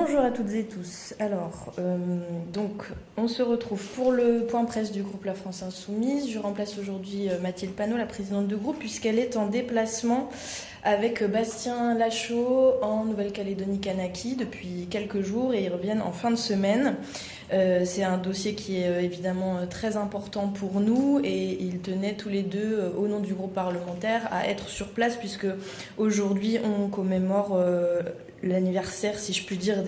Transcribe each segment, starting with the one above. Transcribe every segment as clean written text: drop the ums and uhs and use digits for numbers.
Bonjour à toutes et tous. Alors, on se retrouve pour le point presse du groupe La France Insoumise. Je remplace aujourd'hui Mathilde Panot, la présidente du groupe, puisqu'elle est en déplacement avec Bastien Lachaud en Nouvelle-Calédonie-Kanaki depuis quelques jours et ils reviennent en fin de semaine. C'est un dossier qui est évidemment très important pour nous et ils tenaient tous les deux, au nom du groupe parlementaire, à être sur place puisque aujourd'hui on commémore l'anniversaire, si je puis dire,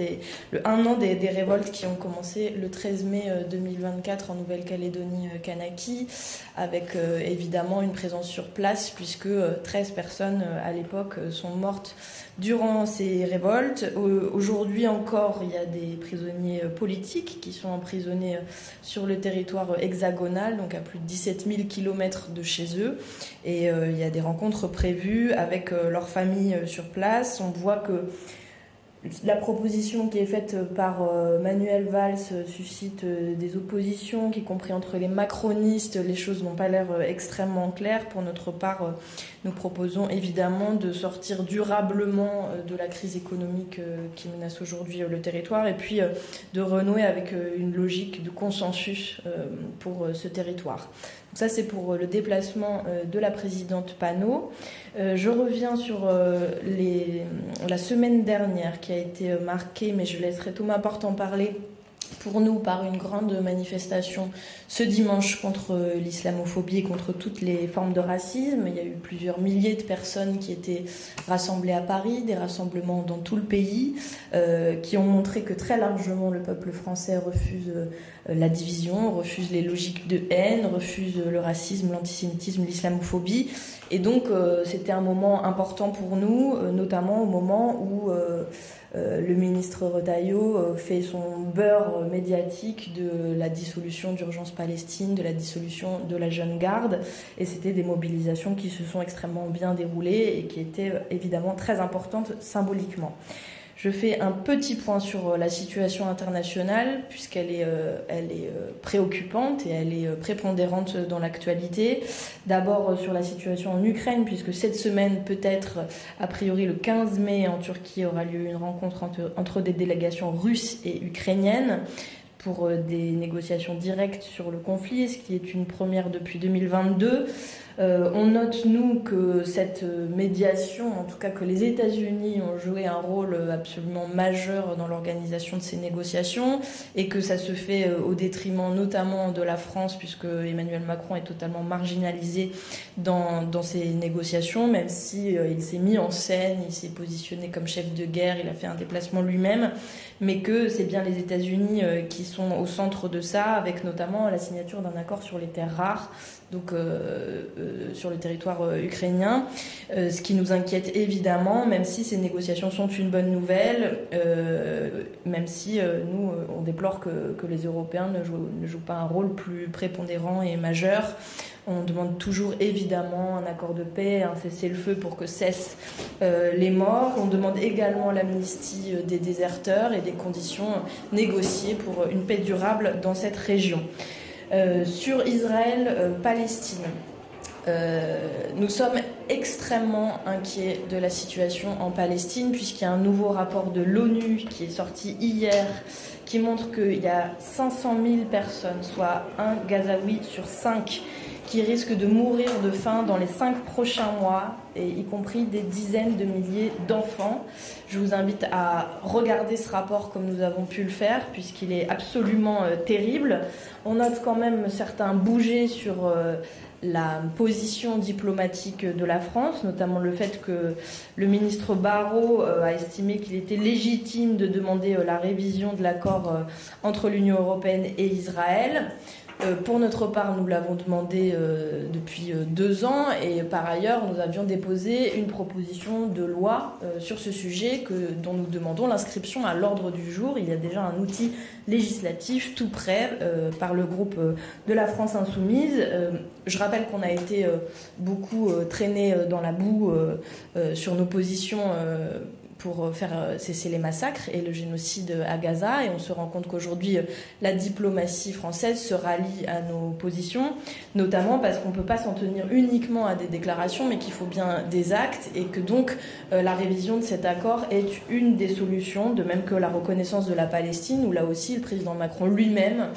le 1 an des révoltes qui ont commencé le 13 mai 2024 en Nouvelle-Calédonie-Kanaki, avec évidemment une présence sur place, puisque 13 personnes à l'époque sont mortes durant ces révoltes. Aujourd'hui encore, il y a des prisonniers politiques qui sont emprisonnés sur le territoire hexagonal, donc à plus de 17 000 km de chez eux. Et il y a des rencontres prévues avec leurs familles sur place. On voit que la proposition qui est faite par Manuel Valls suscite des oppositions, y compris entre les macronistes. Les choses n'ont pas l'air extrêmement claires. Pour notre part, nous proposons évidemment de sortir durablement de la crise économique qui menace aujourd'hui le territoire et puis de renouer avec une logique de consensus pour ce territoire. Donc ça, c'est pour le déplacement de la présidente Panot. Je reviens sur la semaine dernière qui a été marquée, mais je laisserai Thomas Porte en parler, pour nous par une grande manifestation ce dimanche contre l'islamophobie et contre toutes les formes de racisme. Il y a eu plusieurs milliers de personnes qui étaient rassemblées à Paris, des rassemblements dans tout le pays, qui ont montré que très largement le peuple français refuse la division, refuse les logiques de haine, refuse le racisme, l'antisémitisme, l'islamophobie. Et donc c'était un moment important pour nous, notamment au moment où le ministre Retailleau fait son beurre médiatique de la dissolution d'Urgence Palestine, de la dissolution de la Jeune Garde. Et c'était des mobilisations qui se sont extrêmement bien déroulées et qui étaient évidemment très importantes symboliquement. Je fais un petit point sur la situation internationale puisqu'elle est, préoccupante et elle est prépondérante dans l'actualité. D'abord sur la situation en Ukraine puisque cette semaine, peut-être a priori le 15 mai en Turquie, aura lieu une rencontre entre des délégations russes et ukrainiennes pour des négociations directes sur le conflit, ce qui est une première depuis 2022. On note, nous, que cette médiation, en tout cas que les États-Unis ont joué un rôle absolument majeur dans l'organisation de ces négociations et que ça se fait au détriment notamment de la France puisque Emmanuel Macron est totalement marginalisé dans ces négociations, même si il s'est mis en scène, il s'est positionné comme chef de guerre, il a fait un déplacement lui-même, mais que c'est bien les États-Unis qui sont au centre de ça, avec notamment la signature d'un accord sur les terres rares, donc sur le territoire ukrainien, ce qui nous inquiète évidemment, même si ces négociations sont une bonne nouvelle, même si nous, on déplore que les Européens ne jouent pas un rôle plus prépondérant et majeur. On demande toujours évidemment un accord de paix, un cessez-le-feu pour que cessent les morts. On demande également l'amnistie des déserteurs et des conditions négociées pour une paix durable dans cette région. Sur Israël-Palestine, nous sommes extrêmement inquiets de la situation en Palestine puisqu'il y a un nouveau rapport de l'ONU qui est sorti hier qui montre qu'il y a 500 000 personnes, soit un Gazaoui sur 5, qui risquent de mourir de faim dans les 5 prochains mois, et y compris des dizaines de milliers d'enfants. Je vous invite à regarder ce rapport comme nous avons pu le faire, puisqu'il est absolument terrible. On note quand même certains bougés sur la position diplomatique de la France, notamment le fait que le ministre Barrot a estimé qu'il était légitime de demander la révision de l'accord entre l'Union européenne et Israël. Pour notre part, nous l'avons demandé depuis 2 ans et par ailleurs, nous avions déposé une proposition de loi sur ce sujet dont nous demandons l'inscription à l'ordre du jour. Il y a déjà un outil législatif tout prêt par le groupe de la France Insoumise. Je rappelle qu'on a été beaucoup traîné dans la boue sur nos positions pour faire cesser les massacres et le génocide à Gaza. Et on se rend compte qu'aujourd'hui, la diplomatie française se rallie à nos positions, notamment parce qu'on ne peut pas s'en tenir uniquement à des déclarations, mais qu'il faut bien des actes, et que donc la révision de cet accord est une des solutions, de même que la reconnaissance de la Palestine, où là aussi le président Macron lui-même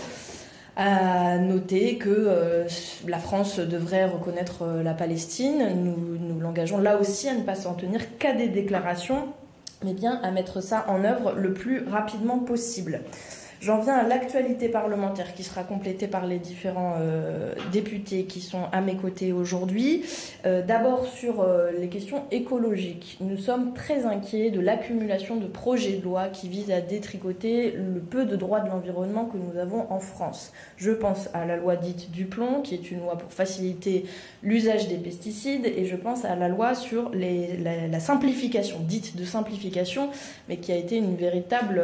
a noté que la France devrait reconnaître la Palestine. Nous l'engageons là aussi à ne pas s'en tenir qu'à des déclarations, mais bien à mettre ça en œuvre le plus rapidement possible. J'en viens à l'actualité parlementaire qui sera complétée par les différents députés qui sont à mes côtés aujourd'hui. D'abord sur les questions écologiques. Nous sommes très inquiets de l'accumulation de projets de loi qui visent à détricoter le peu de droits de l'environnement que nous avons en France. Je pense à la loi dite Duplon, qui est une loi pour faciliter l'usage des pesticides, et je pense à la loi sur la simplification, dite de simplification, mais qui a été un véritable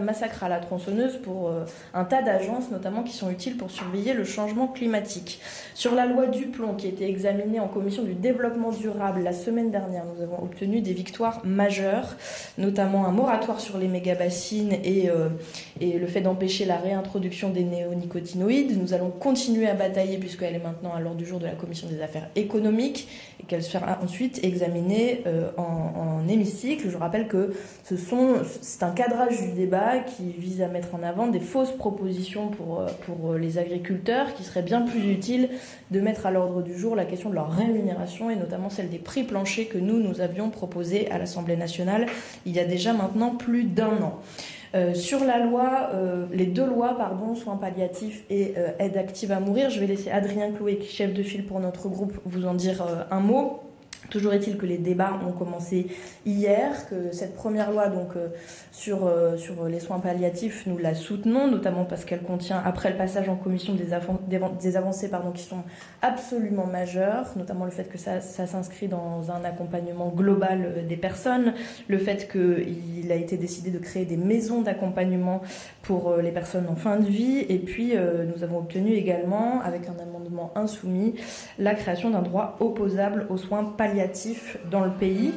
massacre à la tronçonneuse pour un tas d'agences, notamment qui sont utiles pour surveiller le changement climatique. Sur la loi Duplon, qui a été examinée en commission du développement durable la semaine dernière, nous avons obtenu des victoires majeures, notamment un moratoire sur les mégabassines et le fait d'empêcher la réintroduction des néonicotinoïdes. Nous allons continuer à batailler, puisqu'elle est maintenant à l'ordre du jour de la commission des affaires économiques, et qu'elle sera ensuite examinée en hémicycle. Je rappelle que c'est un cadrage du débat qui vise à mettre en avant des fausses propositions pour les agriculteurs, qui serait bien plus utile de mettre à l'ordre du jour la question de leur rémunération, et notamment celle des prix planchers que nous avions proposés à l'Assemblée nationale il y a déjà maintenant plus d'un an. Sur la loi, les deux lois, soins palliatifs et aide active à mourir, je vais laisser Adrien Clouet, qui est chef de file pour notre groupe, vous en dire un mot. Toujours est-il que les débats ont commencé hier, que cette première loi sur les soins palliatifs, nous la soutenons, notamment parce qu'elle contient, après le passage en commission, des avancées qui sont absolument majeures, notamment le fait que ça s'inscrit dans un accompagnement global des personnes, le fait qu'il a été décidé de créer des maisons d'accompagnement pour les personnes en fin de vie, et puis nous avons obtenu également, avec un amendement insoumis, la création d'un droit opposable aux soins palliatifs dans le pays.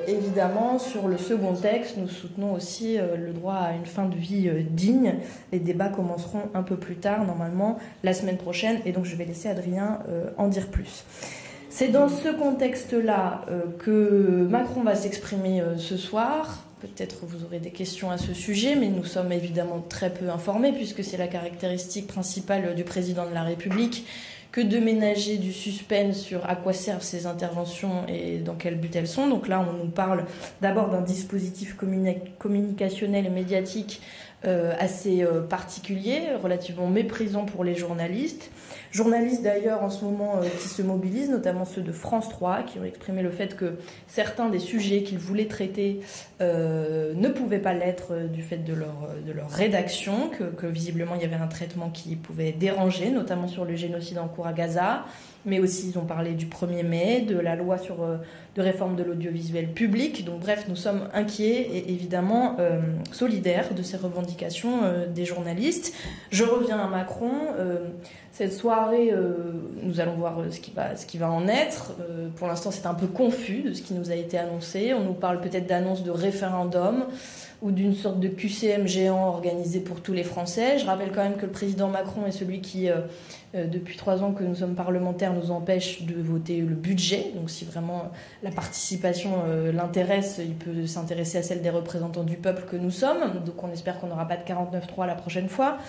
Évidemment, sur le second texte, nous soutenons aussi le droit à une fin de vie digne. Les débats commenceront un peu plus tard, normalement, la semaine prochaine, et donc je vais laisser Adrien en dire plus. C'est dans ce contexte-là que Macron va s'exprimer ce soir. Peut-être vous aurez des questions à ce sujet, mais nous sommes évidemment très peu informés, puisque c'est la caractéristique principale du président de la République que de ménager du suspense sur à quoi servent ces interventions et dans quel but elles sont. Donc là, on nous parle d'abord d'un dispositif communicationnel et médiatique assez particulier, relativement méprisant pour les journalistes. Journalistes d'ailleurs en ce moment qui se mobilisent, notamment ceux de France 3, qui ont exprimé le fait que certains des sujets qu'ils voulaient traiter ne pouvaient pas l'être du fait de leur rédaction, que visiblement il y avait un traitement qui pouvait déranger, notamment sur le génocide en cours à Gaza, mais aussi ils ont parlé du 1er mai, de la loi de réforme de l'audiovisuel public. Donc bref, nous sommes inquiets et évidemment solidaires de ces revendications des journalistes. Je reviens à Macron. Cette soirée, nous allons voir ce qui va en être. Pour l'instant, c'est un peu confus de ce qui nous a été annoncé. On nous parle peut-être d'annonce de référendum ou d'une sorte de QCM géant organisé pour tous les Français. Je rappelle quand même que le président Macron est celui qui, depuis 3 ans que nous sommes parlementaires, nous empêche de voter le budget. Donc si vraiment la participation l'intéresse, il peut s'intéresser à celle des représentants du peuple que nous sommes. Donc on espère qu'on n'aura pas de 49.3 la prochaine fois.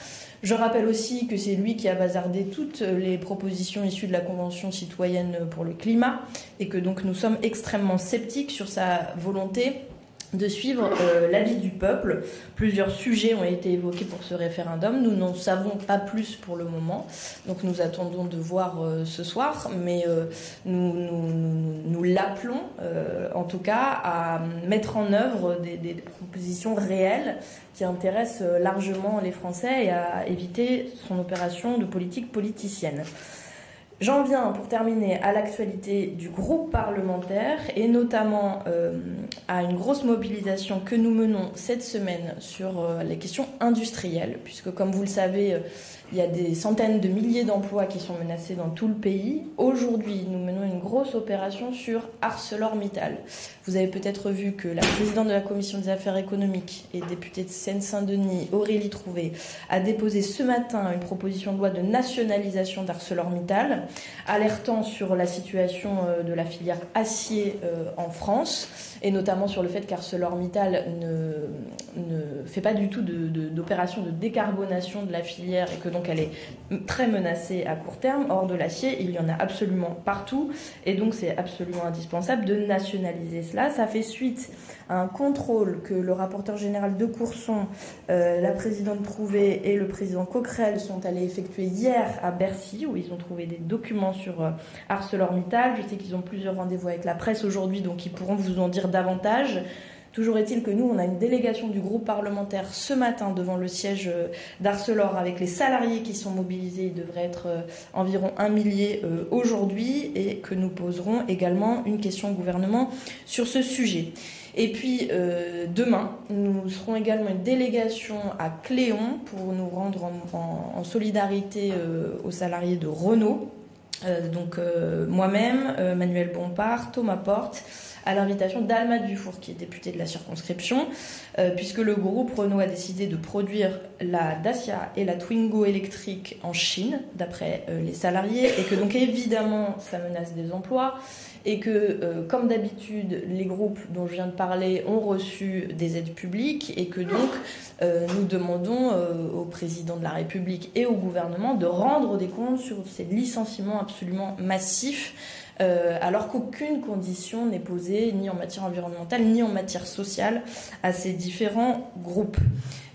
Je rappelle aussi que c'est lui qui a bazardé toutes les propositions issues de la Convention citoyenne pour le climat, et que donc nous sommes extrêmement sceptiques sur sa volonté de suivre l'avis du peuple. Plusieurs sujets ont été évoqués pour ce référendum. Nous n'en savons pas plus pour le moment, donc nous attendons de voir ce soir, mais nous l'appelons en tout cas à mettre en œuvre des propositions réelles qui intéressent largement les Français et à éviter son opération de politique politicienne. J'en viens, pour terminer, à l'actualité du groupe parlementaire et notamment à une grosse mobilisation que nous menons cette semaine sur les questions industrielles, puisque comme vous le savez, il y a des centaines de milliers d'emplois qui sont menacés dans tout le pays. Aujourd'hui, nous menons une grosse opération sur ArcelorMittal. Vous avez peut-être vu que la présidente de la Commission des Affaires économiques et députée de Seine-Saint-Denis, Aurélie Trouvé, a déposé ce matin une proposition de loi de nationalisation d'ArcelorMittal, alertant sur la situation de la filière acier en France, et notamment sur le fait qu'ArcelorMittal ne fait pas du tout d'opération de décarbonation de la filière et que donc elle est très menacée à court terme. Or, de l'acier, il y en a absolument partout et donc c'est absolument indispensable de nationaliser cela. Ça fait suite à un contrôle que le rapporteur général de Courson, la présidente Trouvé et le président Coquerel sont allés effectuer hier à Bercy, où ils ont trouvé des documents sur ArcelorMittal. Je sais qu'ils ont plusieurs rendez-vous avec la presse aujourd'hui, donc ils pourront vous en dire davantage. Toujours est-il que nous, on a une délégation du groupe parlementaire ce matin devant le siège d'Arcelor avec les salariés qui sont mobilisés. Il devrait être environ 1 millier aujourd'hui et que nous poserons également une question au gouvernement sur ce sujet. Et puis demain, nous serons également une délégation à Cléon pour nous rendre en solidarité aux salariés de Renault. Moi-même, Manuel Bompard, Thomas Porte, à l'invitation d'Alma Dufour, qui est députée de la circonscription, puisque le groupe Renault a décidé de produire la Dacia et la Twingo électrique en Chine, d'après les salariés, et que donc évidemment ça menace des emplois, et que comme d'habitude les groupes dont je viens de parler ont reçu des aides publiques, et que donc nous demandons au président de la République et au gouvernement de rendre des comptes sur ces licenciements absolument massifs, alors qu'aucune condition n'est posée ni en matière environnementale ni en matière sociale à ces différents groupes.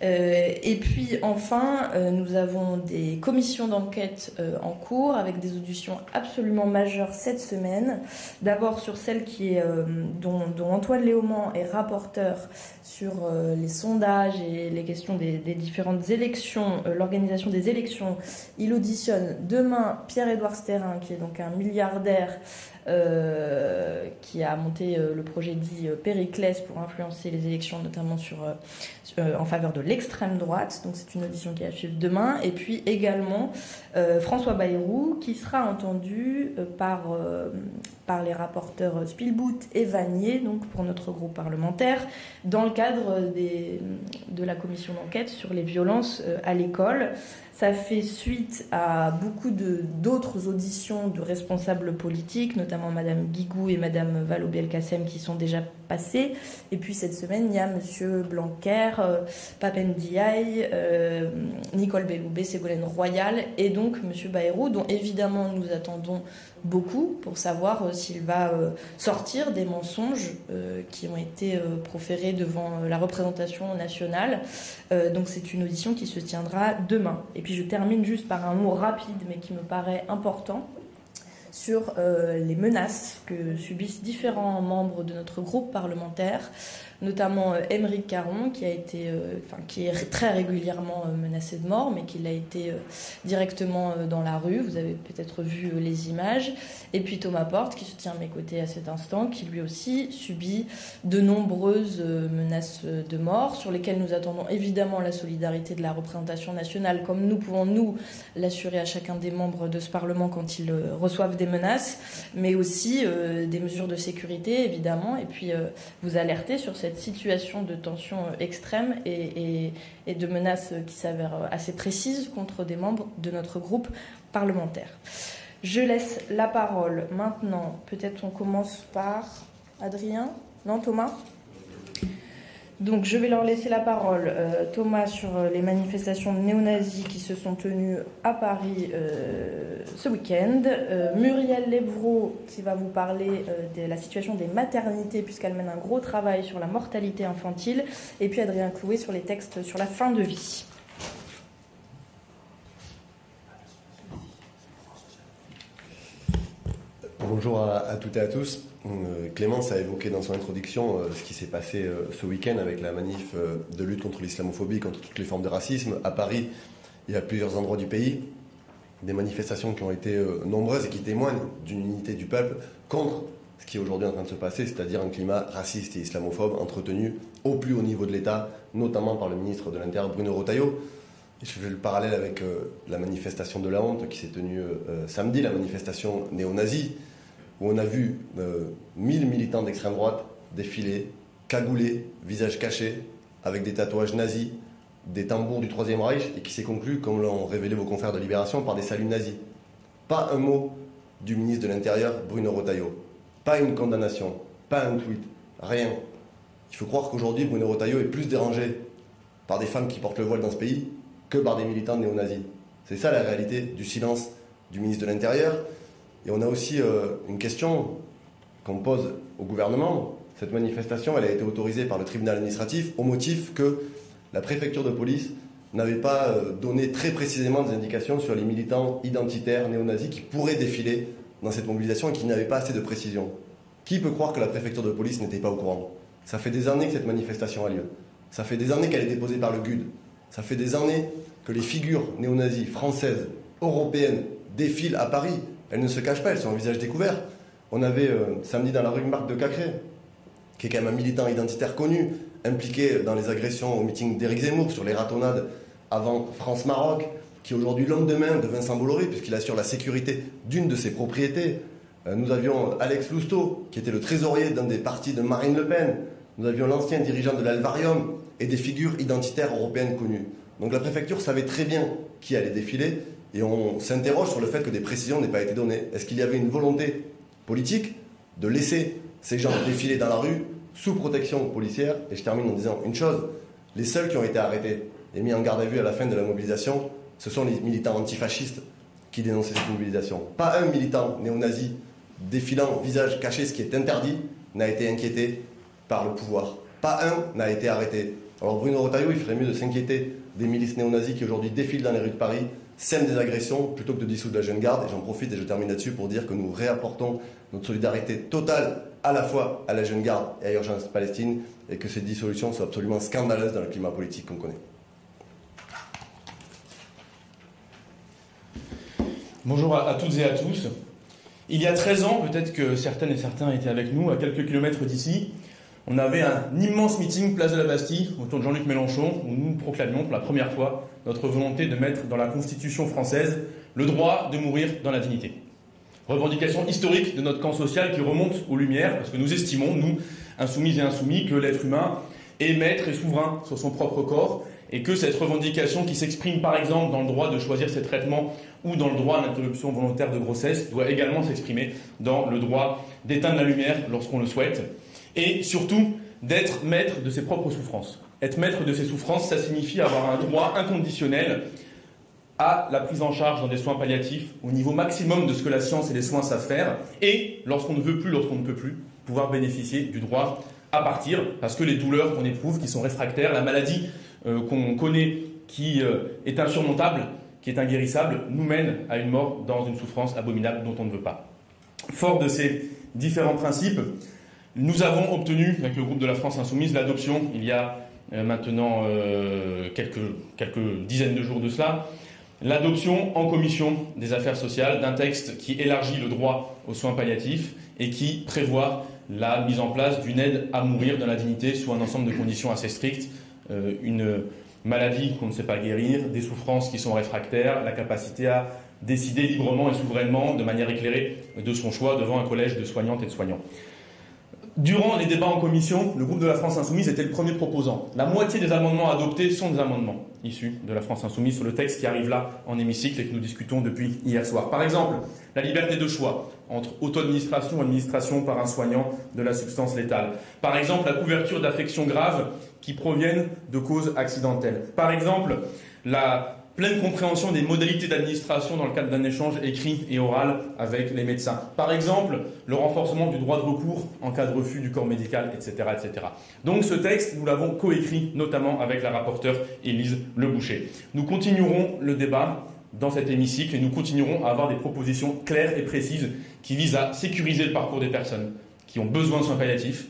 Et puis enfin, nous avons des commissions d'enquête en cours avec des auditions absolument majeures cette semaine. D'abord sur celle dont Antoine Léaumont est rapporteur sur les sondages et les questions des différentes élections, l'organisation des élections. Il auditionne demain Pierre-Édouard Stérin, qui est donc un milliardaire qui a monté le projet dit Périclès pour influencer les élections, notamment en faveur de l'extrême droite. Donc c'est une audition qui va suivre demain. Et puis également François Bayrou, qui sera entendu par les rapporteurs Spielbout et Vanier, donc pour notre groupe parlementaire, dans le cadre de la commission d'enquête sur les violences à l'école. Ça fait suite à beaucoup d'autres auditions de responsables politiques, notamment Madame Guigou et Madame Vallaud-Belkacem qui sont déjà passées. Et puis cette semaine, il y a Monsieur Blanquer, Papen Ndiaye, Nicole Belloubet, Ségolène Royal et donc Monsieur Bayrou, dont évidemment nous attendons beaucoup pour savoir s'il va sortir des mensonges qui ont été proférés devant la représentation nationale. Donc c'est une audition qui se tiendra demain. Et puis je termine juste par un mot rapide mais qui me paraît important sur les menaces que subissent différents membres de notre groupe parlementaire, notamment Aymeric Caron, qui est très régulièrement menacé de mort, mais qui l'a été directement dans la rue. Vous avez peut-être vu les images. Et puis Thomas Porte, qui se tient à mes côtés à cet instant, qui lui aussi subit de nombreuses menaces de mort, sur lesquelles nous attendons évidemment la solidarité de la représentation nationale, comme nous pouvons nous l'assurer à chacun des membres de ce Parlement quand ils reçoivent des menaces, mais aussi des mesures de sécurité, évidemment, et puis vous alerter sur cette situation de tension extrême et de menaces qui s'avèrent assez précises contre des membres de notre groupe parlementaire. Je laisse la parole maintenant. Peut-être on commence par Adrien ? Non, Thomas ? Donc je vais leur laisser la parole. Thomas, sur les manifestations néo-nazis qui se sont tenues à Paris ce week-end. Muriel Lévrault qui va vous parler de la situation des maternités puisqu'elle mène un gros travail sur la mortalité infantile. Et puis Adrien Clouet sur les textes sur la fin de vie. Bonjour à toutes et à tous. Clémence a évoqué dans son introduction ce qui s'est passé ce week-end avec la manif de lutte contre l'islamophobie, contre toutes les formes de racisme. À Paris, il y a plusieurs endroits du pays. des manifestations qui ont été nombreuses et qui témoignent d'une unité du peuple contre ce qui est aujourd'hui en train de se passer, c'est-à-dire un climat raciste et islamophobe entretenu au plus haut niveau de l'État, notamment par le ministre de l'Intérieur Bruno Retailleau. Et je fais le parallèle avec la manifestation de la honte qui s'est tenue samedi, la manifestation néo-nazie, où on a vu 1000 militants d'extrême droite défiler, cagoulés, visage caché, avec des tatouages nazis, des tambours du Troisième Reich, et qui s'est conclu, comme l'ont révélé vos confrères de Libération, par des saluts nazis. Pas un mot du ministre de l'Intérieur, Bruno Retailleau. Pas une condamnation, pas un tweet, rien. Il faut croire qu'aujourd'hui, Bruno Retailleau est plus dérangé par des femmes qui portent le voile dans ce pays que par des militants néo-nazis. C'est ça la réalité du silence du ministre de l'Intérieur. Et on a aussi une question qu'on pose au gouvernement. Cette manifestation, elle a été autorisée par le tribunal administratif au motif que la préfecture de police n'avait pas donné très précisément des indications sur les militants identitaires néo-nazis qui pourraient défiler dans cette mobilisation et qui n'avaient pas assez de précision. Qui peut croire que la préfecture de police n'était pas au courant? Ça fait des années que cette manifestation a lieu. Ça fait des années qu'elle est déposée par le GUD. Ça fait des années que les figures néo-nazis françaises, européennes, défilent à Paris. Elles ne se cachent pas, elles sont en visage découvert. On avait samedi dans la rue Marc de Cacré, qui est quand même un militant identitaire connu, impliqué dans les agressions au meeting d'Éric Zemmour sur les ratonnades avant France-Maroc, qui est aujourd'hui l'homme de main de Vincent Bolloré, puisqu'il assure la sécurité d'une de ses propriétés. Nous avions Alex Lousteau, qui était le trésorier d'un des partis de Marine Le Pen. Nous avions l'ancien dirigeant de l'Alvarium et des figures identitaires européennes connues. Donc la préfecture savait très bien qui allait défiler, et on s'interroge sur le fait que des précisions n'aient pas été données. Est-ce qu'il y avait une volonté politique de laisser ces gens défiler dans la rue sous protection policière? Et je termine en disant une chose, les seuls qui ont été arrêtés et mis en garde à vue à la fin de la mobilisation, ce sont les militants antifascistes qui dénonçaient cette mobilisation. Pas un militant néo-nazi défilant visage caché, ce qui est interdit, n'a été inquiété par le pouvoir. Pas un n'a été arrêté. Alors Bruno Retailleau, il ferait mieux de s'inquiéter des milices néo-nazis qui aujourd'hui défilent dans les rues de Paris, sèment des agressions, plutôt que de dissoudre la jeune garde. Et j'en profite et je termine là-dessus pour dire que nous réapportons notre solidarité totale à la fois à la jeune garde et à Urgence Palestine, et que ces dissolutions sont absolument scandaleuses dans le climat politique qu'on connaît. Bonjour à toutes et à tous. Il y a 13 ans, peut-être que certaines et certains étaient avec nous, à quelques kilomètres d'ici, on avait un immense meeting place de la Bastille autour de Jean-Luc Mélenchon où nous proclamions pour la première fois notre volonté de mettre dans la Constitution française le droit de mourir dans la dignité. Revendication historique de notre camp social qui remonte aux Lumières, parce que nous estimons, nous, insoumises et insoumis, que l'être humain est maître et souverain sur son propre corps, et que cette revendication qui s'exprime par exemple dans le droit de choisir ses traitements ou dans le droit à l'interruption volontaire de grossesse doit également s'exprimer dans le droit d'éteindre la lumière lorsqu'on le souhaite, et surtout d'être maître de ses propres souffrances. Être maître de ses souffrances, ça signifie avoir un droit inconditionnel à la prise en charge dans des soins palliatifs au niveau maximum de ce que la science et les soins savent faire, et lorsqu'on ne veut plus, lorsqu'on ne peut plus, pouvoir bénéficier du droit à partir, parce que les douleurs qu'on éprouve, qui sont réfractaires, la maladie qu'on connaît, qui est insurmontable, qui est inguérissable, nous mène à une mort dans une souffrance abominable dont on ne veut pas. Fort de ces différents principes, nous avons obtenu, avec le groupe de la France Insoumise, l'adoption, il y a maintenant quelques dizaines de jours de cela, l'adoption en commission des affaires sociales d'un texte qui élargit le droit aux soins palliatifs et qui prévoit la mise en place d'une aide à mourir dans la dignité sous un ensemble de conditions assez strictes, une maladie qu'on ne sait pas guérir, des souffrances qui sont réfractaires, la capacité à décider librement et souverainement, de manière éclairée, de son choix devant un collège de soignantes et de soignants. Durant les débats en commission, le groupe de la France Insoumise était le premier proposant. La moitié des amendements adoptés sont des amendements issus de la France Insoumise sur le texte qui arrive là en hémicycle et que nous discutons depuis hier soir. Par exemple, la liberté de choix entre auto-administration et administration par un soignant de la substance létale. Par exemple, la couverture d'affections graves qui proviennent de causes accidentelles. Par exemple, la pleine compréhension des modalités d'administration dans le cadre d'un échange écrit et oral avec les médecins. Par exemple, le renforcement du droit de recours en cas de refus du corps médical, etc. etc. Donc ce texte, nous l'avons coécrit notamment avec la rapporteure Élise Leboucher. Nous continuerons le débat dans cet hémicycle et nous continuerons à avoir des propositions claires et précises qui visent à sécuriser le parcours des personnes qui ont besoin de soins palliatifs,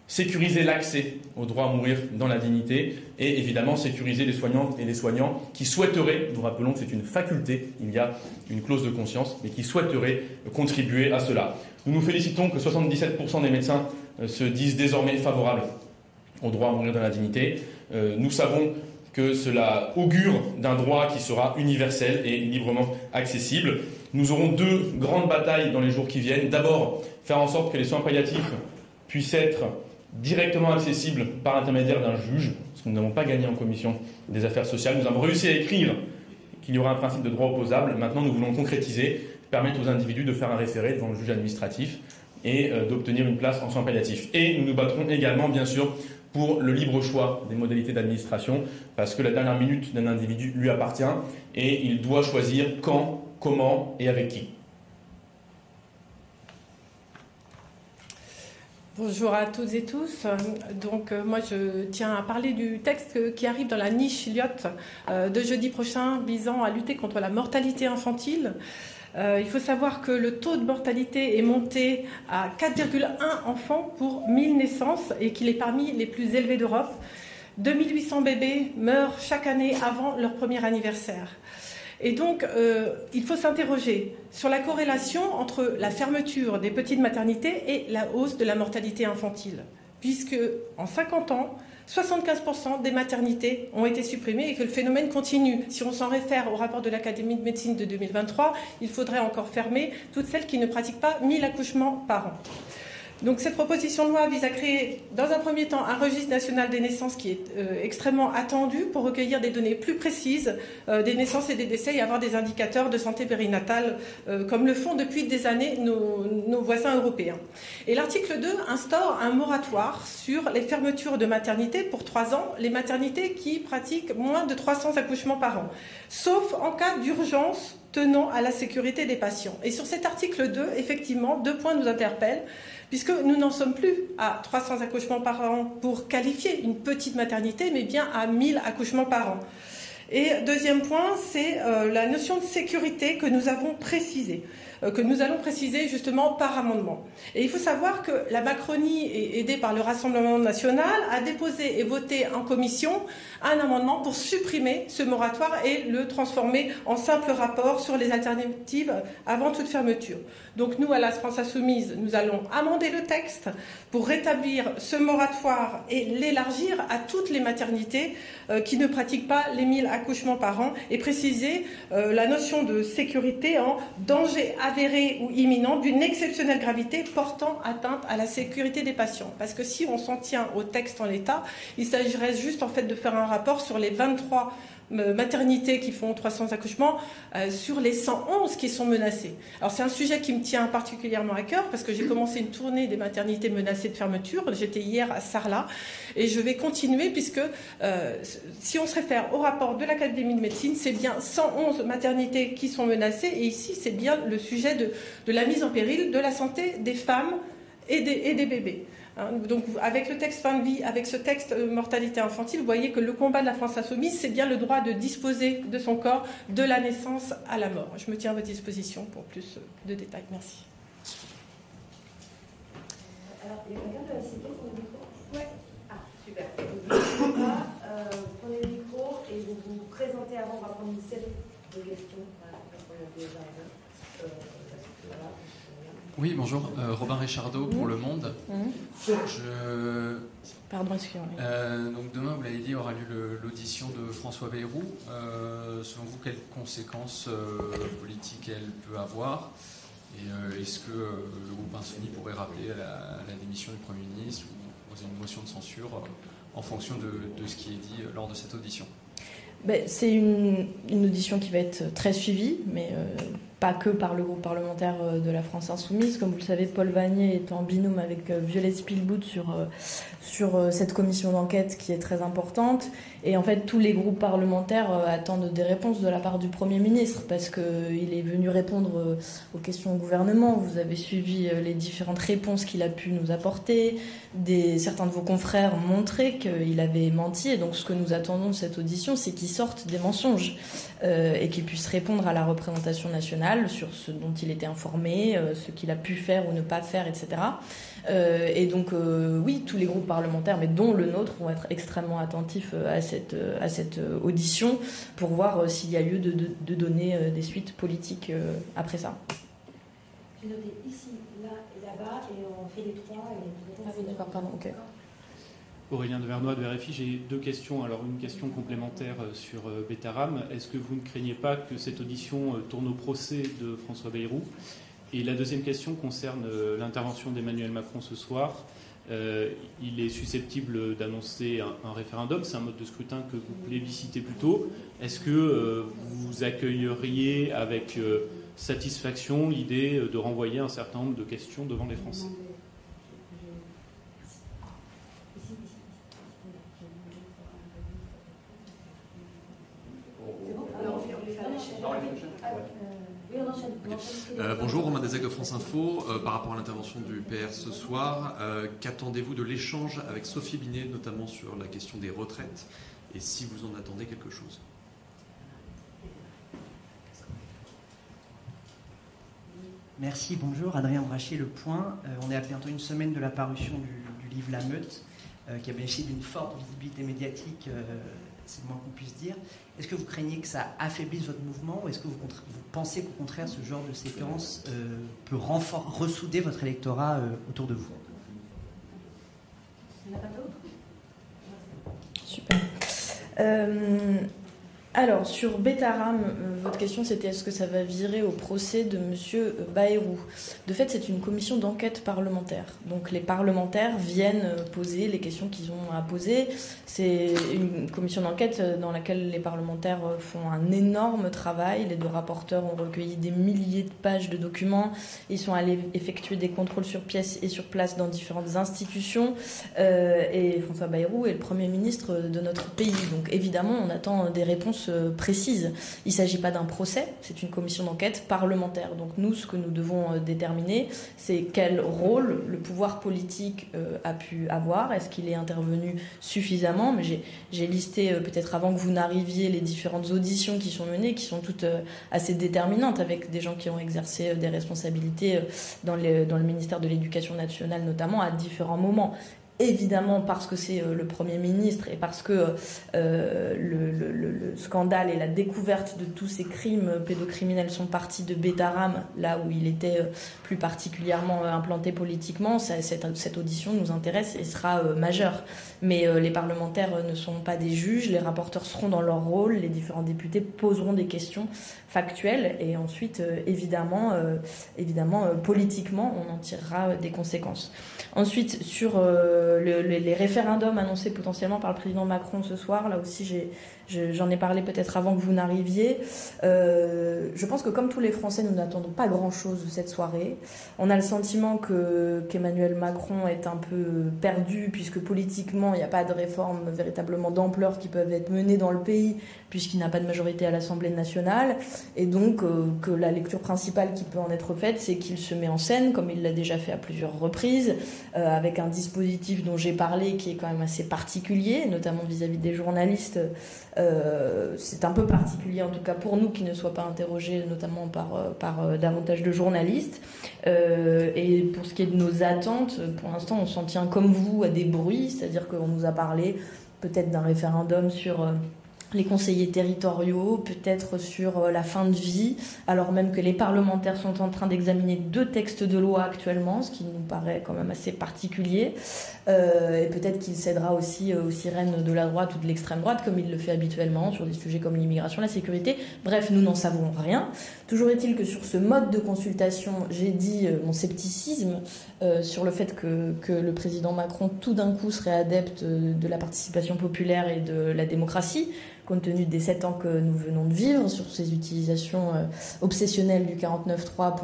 sécuriser l'accès au droit à mourir dans la dignité et évidemment sécuriser les soignantes et les soignants qui souhaiteraient, nous rappelons que c'est une faculté, il y a une clause de conscience, mais qui souhaiteraient contribuer à cela. Nous nous félicitons que 77% des médecins se disent désormais favorables au droit à mourir dans la dignité. Nous savons que cela augure d'un droit qui sera universel et librement accessible. Nous aurons 2 grandes batailles dans les jours qui viennent. D'abord, faire en sorte que les soins palliatifs puissent être directement accessibles par l'intermédiaire d'un juge, parce que nous n'avons pas gagné en commission des affaires sociales. Nous avons réussi à écrire qu'il y aura un principe de droit opposable. Maintenant, nous voulons concrétiser, permettre aux individus de faire un référé devant le juge administratif et d'obtenir une place en soins palliatifs. Et nous nous battrons également, bien sûr, pour le libre choix des modalités d'administration, parce que la dernière minute d'un individu lui appartient et il doit choisir quand, comment et avec qui. Bonjour à toutes et tous. Donc moi je tiens à parler du texte qui arrive dans la niche Lyotte de jeudi prochain visant à lutter contre la mortalité infantile. Il faut savoir que le taux de mortalité est monté à 4,1 enfants pour 1000 naissances et qu'il est parmi les plus élevés d'Europe. 2800 bébés meurent chaque année avant leur premier anniversaire. Et donc, il faut s'interroger sur la corrélation entre la fermeture des petites maternités et la hausse de la mortalité infantile. Puisque, en 50 ans, 75% des maternités ont été supprimées et que le phénomène continue. Si on s'en réfère au rapport de l'Académie de médecine de 2023, il faudrait encore fermer toutes celles qui ne pratiquent pas 1000 accouchements par an. Donc cette proposition de loi vise à créer, dans un premier temps, un registre national des naissances qui est extrêmement attendu pour recueillir des données plus précises des naissances et des décès et avoir des indicateurs de santé périnatale comme le font depuis des années nos voisins européens. Et l'article 2 instaure un moratoire sur les fermetures de maternités pour 3 ans, les maternités qui pratiquent moins de 300 accouchements par an, sauf en cas d'urgence tenant à la sécurité des patients. Et sur cet article 2, effectivement, 2 points nous interpellent, puisque nous n'en sommes plus à 300 accouchements par an pour qualifier une petite maternité, mais bien à 1000 accouchements par an. Et deuxième point, c'est la notion de sécurité que nous avons précisée, que nous allons préciser justement par amendement. Et il faut savoir que la Macronie, aidée par le Rassemblement national, a déposé et voté en commission un amendement pour supprimer ce moratoire et le transformer en simple rapport sur les alternatives avant toute fermeture. Donc nous, à la France Insoumise, nous allons amender le texte pour rétablir ce moratoire et l'élargir à toutes les maternités qui ne pratiquent pas les 1000 accouchements par an et préciser la notion de sécurité en danger avéré ou imminent d'une exceptionnelle gravité portant atteinte à la sécurité des patients. Parce que si on s'en tient au texte en l'état, il s'agirait juste en fait de faire un rapport sur les 23 maternités qui font 300 accouchements sur les 111 qui sont menacées. Alors c'est un sujet qui me tient particulièrement à cœur parce que j'ai commencé une tournée des maternités menacées de fermeture. J'étais hier à Sarlat et je vais continuer puisque si on se réfère au rapport de l'Académie de médecine, c'est bien 111 maternités qui sont menacées et ici c'est bien le sujet de la mise en péril de la santé des femmes et des bébés. Donc avec le texte fin de vie, avec ce texte mortalité infantile, vous voyez que le combat de la France Insoumise, c'est bien le droit de disposer de son corps de la naissance à la mort. Je me tiens à votre disposition pour plus de détails. Merci. Alors, il y a quelqu'un de la CP pour le micro ? Oui. Ah, super. Prenez le micro et vous vous présentez avant, on va prendre une série de questions. Oui, bonjour. Robin Richardot pour Le Monde. Pardon, excusez-moi. Donc demain, vous l'avez dit, aura lieu l'audition de François Bayrou. Selon vous, quelles conséquences politiques elle peut avoir ? Et est-ce que le groupe Insoumis pourrait rappeler à la démission du Premier ministre ou poser une motion de censure en fonction de ce qui est dit lors de cette audition ? C'est une audition qui va être très suivie, mais pas que par le groupe parlementaire de la France Insoumise. Comme vous le savez, Paul Vannier est en binôme avec Violette Spielbout sur cette commission d'enquête qui est très importante. Et en fait, tous les groupes parlementaires attendent des réponses de la part du Premier ministre parce qu'il est venu répondre aux questions au gouvernement. Vous avez suivi les différentes réponses qu'il a pu nous apporter. Certains de vos confrères ont montré qu'il avait menti. Et donc, ce que nous attendons de cette audition, c'est qu'il sorte des mensonges et qu'il puisse répondre à la représentation nationale national sur ce dont il était informé, ce qu'il a pu faire ou ne pas faire, etc. Et donc, oui, tous les groupes parlementaires, mais dont le nôtre, vont être extrêmement attentifs à cette audition pour voir s'il y a lieu de donner des suites politiques après ça. J'ai noté ici, là et là-bas, et on fait les trois. Ah oui, d'accord, pardon, ok. Aurélien Devernois de RFI, j'ai deux questions. Alors, une question complémentaire sur Betaram. Est-ce que vous ne craignez pas que cette audition tourne au procès de François Bayrou ? Et la deuxième question concerne l'intervention d'Emmanuel Macron ce soir. Il est susceptible d'annoncer un référendum. C'est un mode de scrutin que vous plébiscitez plutôt. Est-ce que vous accueilleriez avec satisfaction l'idée de renvoyer un certain nombre de questions devant les Français ? Bonjour, Romain Desec de France Info. Par rapport à l'intervention du PR ce soir, qu'attendez-vous de l'échange avec Sophie Binet, notamment sur la question des retraites, et si vous en attendez quelque chose ? Merci, bonjour. Adrien Brachier, Le Point. On est à bientôt une semaine de la parution du livre La Meute, qui a bénéficié d'une forte visibilité médiatique, c'est le moins qu'on puisse dire. Est-ce que vous craignez que ça affaiblisse votre mouvement, ou est-ce que vous pensez qu'au contraire, ce genre de séquence peut ressouder votre électorat autour de vous ? Il n'y en a pas d'autres ? Super. Alors, sur Betaram, votre question c'était est-ce que ça va virer au procès de M. Bayrou ? De fait, c'est une commission d'enquête parlementaire. Donc les parlementaires viennent poser les questions qu'ils ont à poser. C'est une commission d'enquête dans laquelle les parlementaires font un énorme travail. Les deux rapporteurs ont recueilli des milliers de pages de documents. Ils sont allés effectuer des contrôles sur pièce et sur place dans différentes institutions. Et François Bayrou est le Premier ministre de notre pays. Donc évidemment, on attend des réponses précise. Il ne s'agit pas d'un procès, c'est une commission d'enquête parlementaire. Donc nous, ce que nous devons déterminer, c'est quel rôle le pouvoir politique a pu avoir. Est-ce qu'il est intervenu suffisamment ? Mais j'ai listé, peut-être avant que vous n'arriviez, les différentes auditions qui sont menées, qui sont toutes assez déterminantes, avec des gens qui ont exercé des responsabilités dans le ministère de l'Éducation nationale, notamment, à différents moments. Évidemment, parce que c'est le Premier ministre et parce que le scandale et la découverte de tous ces crimes pédocriminels sont partis de Betaram, là où il était plus particulièrement implanté politiquement, cette audition nous intéresse et sera majeure. Mais les parlementaires ne sont pas des juges, les rapporteurs seront dans leur rôle, les différents députés poseront des questions factuelles et ensuite, évidemment, politiquement, on en tirera des conséquences. Ensuite, sur les référendums annoncés potentiellement par le président Macron ce soir, là aussi j'en ai parlé peut-être avant que vous n'arriviez. Je pense que comme tous les Français, nous n'attendons pas grand-chose de cette soirée. On a le sentiment qu'Emmanuel Macron est un peu perdu, puisque politiquement, il n'y a pas de réformes véritablement d'ampleur qui peuvent être menées dans le pays, puisqu'il n'a pas de majorité à l'Assemblée nationale. Et donc, que la lecture principale qui peut en être faite, c'est qu'il se met en scène, comme il l'a déjà fait à plusieurs reprises, avec un dispositif dont j'ai parlé qui est quand même assez particulier, notamment vis-à-vis des journalistes. C'est un peu particulier, en tout cas pour nous, qui ne soient pas interrogés, notamment par davantage de journalistes. Et pour ce qui est de nos attentes, pour l'instant, on s'en tient comme vous à des bruits, c'est-à-dire qu'on nous a parlé peut-être d'un référendum sur les conseillers territoriaux, peut-être sur la fin de vie, alors même que les parlementaires sont en train d'examiner 2 textes de loi actuellement, ce qui nous paraît quand même assez particulier. Et peut-être qu'il cédera aussi aux sirènes de la droite ou de l'extrême droite, comme il le fait habituellement, sur des sujets comme l'immigration, la sécurité. Bref, nous n'en savons rien. Toujours est-il que sur ce mode de consultation, j'ai dit mon scepticisme sur le fait que le président Macron, tout d'un coup, serait adepte de la participation populaire et de la démocratie, compte tenu des 7 ans que nous venons de vivre, sur ces utilisations obsessionnelles du 49.3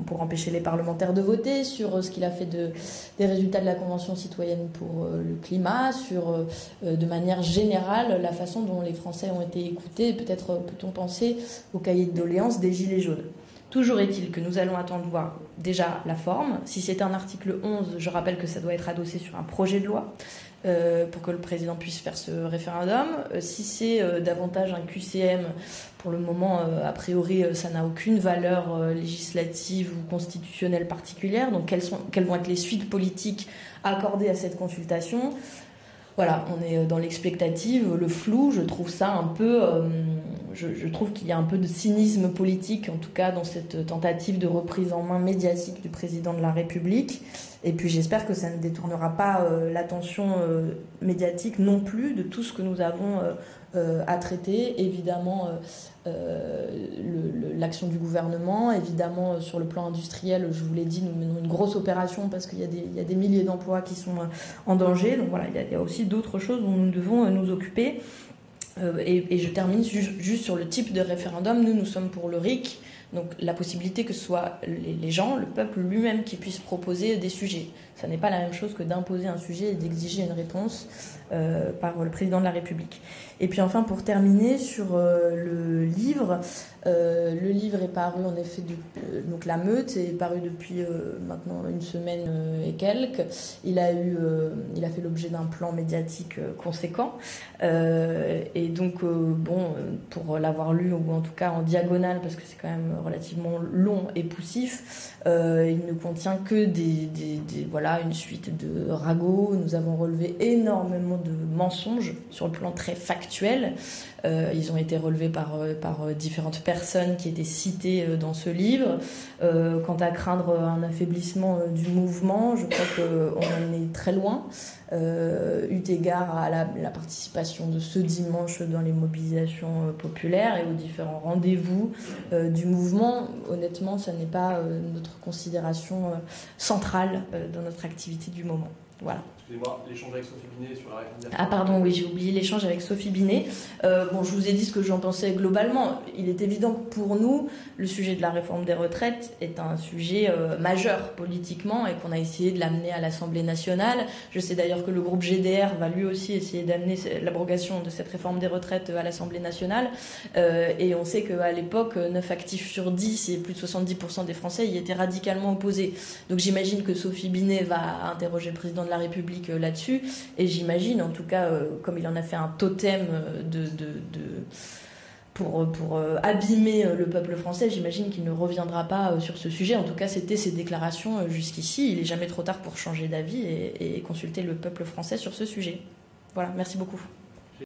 pour empêcher les parlementaires de voter, sur ce qu'il a fait des résultats de la Convention citoyenne pour le climat, sur de manière générale la façon dont les Français ont été écoutés. Peut-être peut-on penser au cahier de doléances des Gilets jaunes. Toujours est-il que nous allons attendre voir déjà la forme. Si c'est un article 11, je rappelle que ça doit être adossé sur un projet de loi. pour que le président puisse faire ce référendum. Si c'est davantage un QCM, pour le moment, a priori, ça n'a aucune valeur législative ou constitutionnelle particulière. Donc, quelles vont être les suites politiques accordées à cette consultation ? Voilà, on est dans l'expectative, le flou. Je trouve ça un peu... je trouve qu'il y a un peu de cynisme politique, en tout cas, dans cette tentative de reprise en main médiatique du président de la République. Et puis j'espère que ça ne détournera pas l'attention médiatique non plus de tout ce que nous avons à traiter. Évidemment, l'action du gouvernement, évidemment sur le plan industriel, je vous l'ai dit, nous menons une grosse opération parce qu'il y a des milliers d'emplois qui sont en danger. Donc voilà, il y a aussi d'autres choses dont nous devons nous occuper. Et je termine juste sur le type de référendum. Nous sommes pour le RIC. Donc la possibilité que ce soit les gens, le peuple lui-même qui puisse proposer des sujets. Ça n'est pas la même chose que d'imposer un sujet et d'exiger une réponse par le président de la République. Et puis enfin, pour terminer, sur le livre est paru en effet, donc La Meute est paru depuis maintenant une semaine et quelques. Il a fait l'objet d'un plan médiatique conséquent. Et donc, pour l'avoir lu, ou en tout cas en diagonale, parce que c'est quand même relativement long et poussif, il ne contient que une suite de ragots. Nous avons relevé énormément de mensonges sur le plan très factuel. Ils ont été relevés par différentes personnes qui étaient citées dans ce livre. Quant à craindre un affaiblissement du mouvement, je crois qu'on en est très loin. Eu égard à la participation de ce dimanche dans les mobilisations populaires et aux différents rendez-vous du mouvement, honnêtement, ça n'est pas notre considération centrale dans notre activité du moment. Voilà. Excusez-moi, l'échange avec Sophie Binet sur la réforme des retraites. Ah pardon, oui, j'ai oublié l'échange avec Sophie Binet. Je vous ai dit ce que j'en pensais globalement. Il est évident que pour nous, le sujet de la réforme des retraites est un sujet majeur politiquement et qu'on a essayé de l'amener à l'Assemblée nationale. Je sais d'ailleurs que le groupe GDR va lui aussi essayer d'amener l'abrogation de cette réforme des retraites à l'Assemblée nationale. Et on sait qu'à l'époque, 9 actifs sur 10 et plus de 70% des Français y étaient radicalement opposés. Donc j'imagine que Sophie Binet va interroger le président de la République là-dessus, et j'imagine, en tout cas, comme il en a fait un totem pour abîmer le peuple français, j'imagine qu'il ne reviendra pas sur ce sujet. En tout cas, c'était ses déclarations jusqu'ici. Il n'est jamais trop tard pour changer d'avis et consulter le peuple français sur ce sujet. Voilà, merci beaucoup.